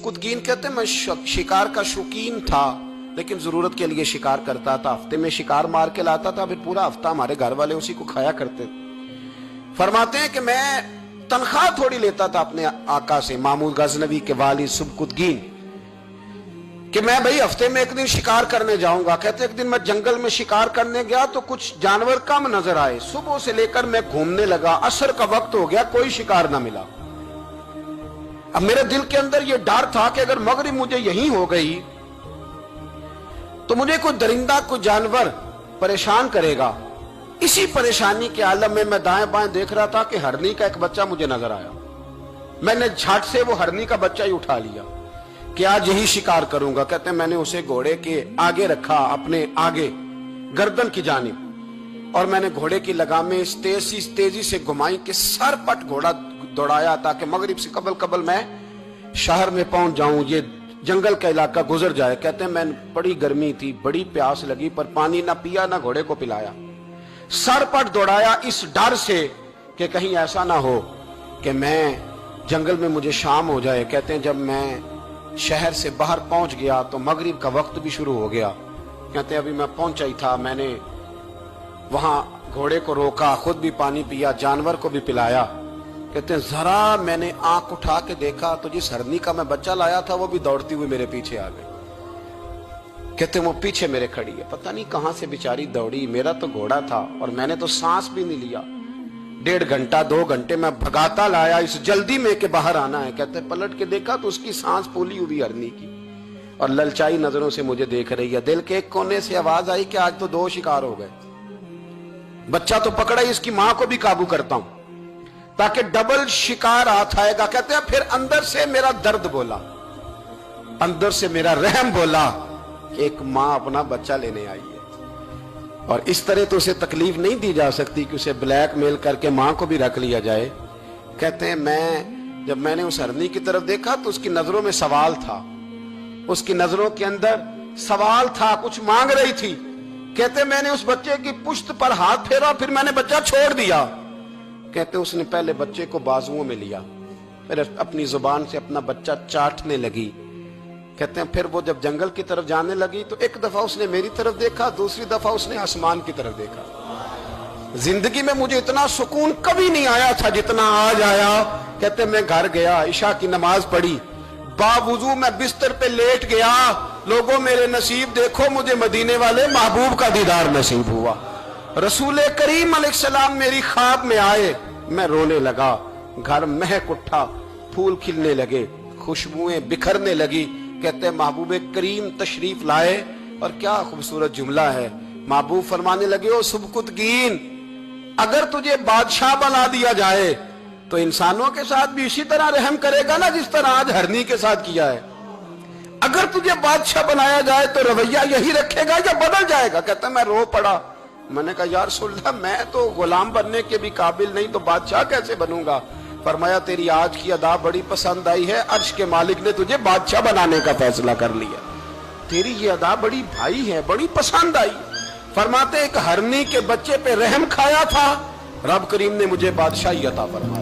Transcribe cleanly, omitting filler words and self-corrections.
सुबकुतगीन कहते हैं मैं शिकार का शौकीन था, लेकिन जरूरत के लिए शिकार करता था। हफ्ते में शिकार मार के लाता था, फिर पूरा हफ्ता हमारे घर वाले उसी को खाया करते। फरमाते हैं कि मैं तनख्वाह थोड़ी लेता था अपने आका से, महमूद गजनवी के वालिद सुबकुतगीन, कि मैं भाई हफ्ते में एक दिन शिकार करने जाऊंगा। कहते एक दिन मैं जंगल में शिकार करने गया तो कुछ जानवर कम नजर आए। सुबह से लेकर मैं घूमने लगा, असर का वक्त हो गया, कोई शिकार ना मिला। अब मेरे दिल के अंदर यह डर था कि अगर मगरिब मुझे यहीं हो गई तो मुझे कोई दरिंदा, कोई जानवर परेशान करेगा। इसी परेशानी के आलम में मैं दाएं बाएं देख रहा था कि हरनी का एक बच्चा मुझे नजर आया। मैंने झट से वो हरनी का बच्चा ही उठा लिया कि आज यही शिकार करूंगा। कहते हैं मैंने उसे घोड़े के आगे रखा, अपने आगे गर्दन की जानिब, और मैंने घोड़े की लगामें इस तेजी से घुमाई कि सर पट घोड़ा दौड़ाया ताकि मगरिब से कबल मैं शहर में पहुंच जाऊं, ये जंगल का इलाका गुजर जाए। कहते हैं मैं बड़ी गर्मी थी, बड़ी प्यास लगी, पर पानी ना पिया ना घोड़े को पिलाया। सर पट दौड़ाया इस डर से कि कहीं ऐसा ना हो कि मैं जंगल में मुझे शाम हो जाए। कहते हैं जब मैं शहर से बाहर पहुंच गया तो मगरिब का वक्त भी शुरू हो गया। कहते हैं अभी मैं पहुंचा ही था, मैंने वहां घोड़े को रोका, खुद भी पानी पिया, जानवर को भी पिलाया। कहते हैं जरा मैंने आंख उठा के देखा तो जिस हरनी का मैं बच्चा लाया था वो भी दौड़ती हुई मेरे पीछे आ गई। कहते हैं वो पीछे मेरे खड़ी है, पता नहीं कहां से बेचारी दौड़ी। मेरा तो घोड़ा था और मैंने तो सांस भी नहीं लिया। 1.5 घंटा 2 घंटे मैं भगाता लाया इस जल्दी में कि बाहर आना है। कहते हैं पलट के देखा तो उसकी सांस फूली हुई हरनी की और ललचाई नजरों से मुझे देख रही है। दिल के एक कोने से आवाज आई कि आज तो 2 शिकार हो गए। बच्चा तो पकड़ा ही, इसकी मां को भी काबू करता हूं ताकि डबल शिकार हाथ आएगा। कहते हैं फिर अंदर से मेरा दर्द बोला, अंदर से मेरा रहम बोला कि एक मां अपना बच्चा लेने आई है और इस तरह तो उसे तकलीफ नहीं दी जा सकती कि उसे ब्लैकमेल करके मां को भी रख लिया जाए। कहते हैं जब मैंने उस हरनी की तरफ देखा तो उसकी नजरों में सवाल था, उसकी नजरों के अंदर सवाल था, कुछ मांग रही थी। कहते मैंने उस बच्चे की पुश्त पर हाथ फेरा, फिर मैंने बच्चा छोड़ दिया। कहते उसने पहले बच्चे को बाजुओं में लिया, फिर अपनी जुबान से अपना बच्चा चाटने लगी। कहते हैं फिर वो जब जंगल की तरफ जाने लगी तो एक दफा उसने मेरी तरफ देखा, दूसरी दफा उसने आसमान की तरफ देखा। जिंदगी में मुझे इतना सुकून कभी नहीं आया था जितना आज आया। कहते मैं घर गया, इशा की नमाज पढ़ी, बावुजू मैं बिस्तर पे लेट गया। लोगों मेरे नसीब देखो, मुझे मदीने वाले महबूब का दीदार नसीब हुआ। रसूल करीम अलैहिस्सलाम मेरी ख्वाब में आए, मैं रोने लगा। घर महक उठा, फूल खिलने लगे, खुशबुएं बिखरने लगी। कहते हैं महबूब करीम तशरीफ लाए और क्या खूबसूरत जुमला है। महबूब फरमाने लगे ओ सुबकुतगीन, अगर तुझे बादशाह बना दिया जाए तो इंसानों के साथ भी इसी तरह रहम करेगा ना जिस तरह आज हरनी के साथ किया है। अगर तुझे बादशाह बनाया जाए तो रवैया यही रखेगा या बदल जाएगा। कहता मैं रो पड़ा। मैंने कहा यार सुल्ला, मैं तो गुलाम बनने के भी काबिल नहीं, तो बादशाह कैसे बनूंगा। फरमाया तेरी आज की अदा बड़ी पसंद आई है, अर्श के मालिक ने तुझे बादशाह बनाने का फैसला कर लिया। तेरी ये अदा बड़ी भाई है, बड़ी पसंद आई। फरमाते एक हरनी के बच्चे पे रहम खाया था, रब करीम ने मुझे बादशाही अता फरमाया।